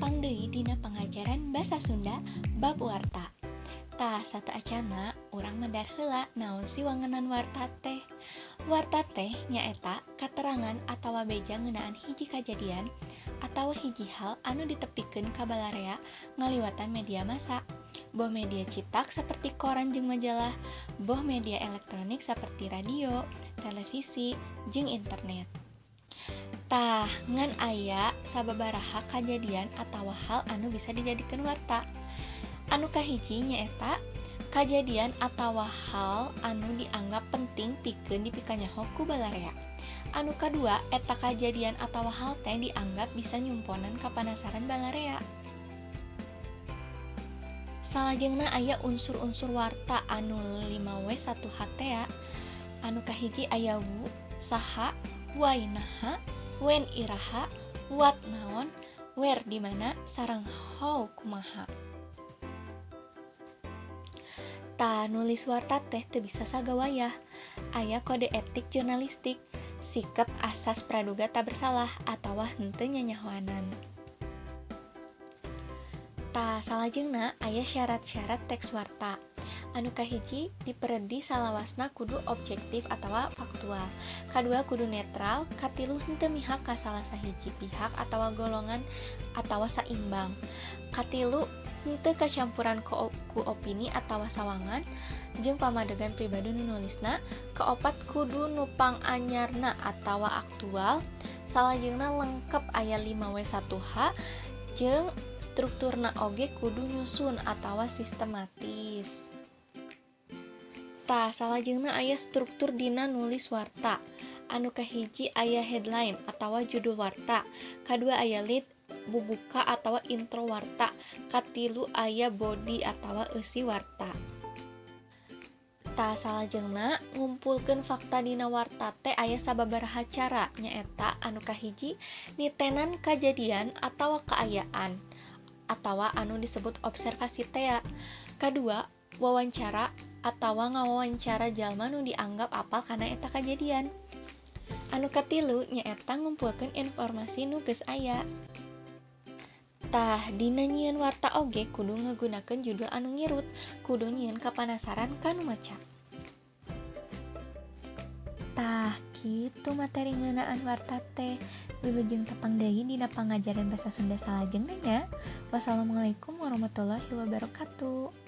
tepang deui dina pangajaran basa Sunda bab warta. Tah satu acana urang medar heula naon si wangunan warta teh. Warta teh nyaeta katerangan atawa beja ngeunaan hiji kajadian atawa hiji hal anu ditepikeun ka balarea ngaliwatan media massa. Boh media cetak seperti koran jeung majalah, boh media elektronik seperti radio, televisi, jeung internet. Tah, ngan aya sababaraha kajadian atawa hal anu bisa dijadikeun warta. Anu kahiji nyaeta kajadian atawa hal anu dianggap penting pikeun dipikanyaho ku balarea. Anu kadua eta kajadian atawa hal teh dianggap bisa nyumponan ka panasaran balarea. Salajengna aya unsur-unsur warta anu 5W1H tea. Anu kahiji aya wu, saha, wainaha, wen iraha, wat naon, wer di mana, sareng how kumaha. Tah nulis warta teh teu bisa sagawayah. Aya kode etik jurnalistik, sikap asas praduga tak bersalah atawa henteu nyanyahoanan. Tah salajengna aya syarat-syarat teks warta. Anu kahiji diperedi salawasna kudu objektif atawa faktual. Kadua kudu netral, katilu henteu mihak ka salah sahiji pihak atawa golongan atawa saimbang. Katilu henteu kacampuran ku opini atawa sawangan jeung pamadegan pribadi nu nulisna. Kaopat kudu nupang anyarna atawa aktual. Salajengna lengkep aya 5W1H jeung strukturna oge kudu nyusun atawa sistematis. Tah salajengna aya struktur dina nulis warta. Anu kahiji aya headline atawa judul warta, kadua aya lead bubuka atawa intro warta, katilu aya body atawa eusi warta. Tah salajengna ngumpulkeun fakta dina warta teh aya sababaraha cara nyaeta anu kahiji nitenan kajadian atawa kaayaan atawa anu disebut observasi tea. Kadua wawancara atawa ngawawancara jalma nu dianggap apal kana eta kajadian. Anu katilu nyaeta ngumpulkeun informasi nu geus aya. Tah dina nyieun warta oge kudu ngagunakeun judul anu ngirut, kudu nyieun kapanasaran kanu maca. Tah kitu materi ngeunaan warta teh. Wilujeng tepang deui dina pangajaran basa Sunda salajengna nya. Wassalamualaikum warahmatullahi wabarakatuh.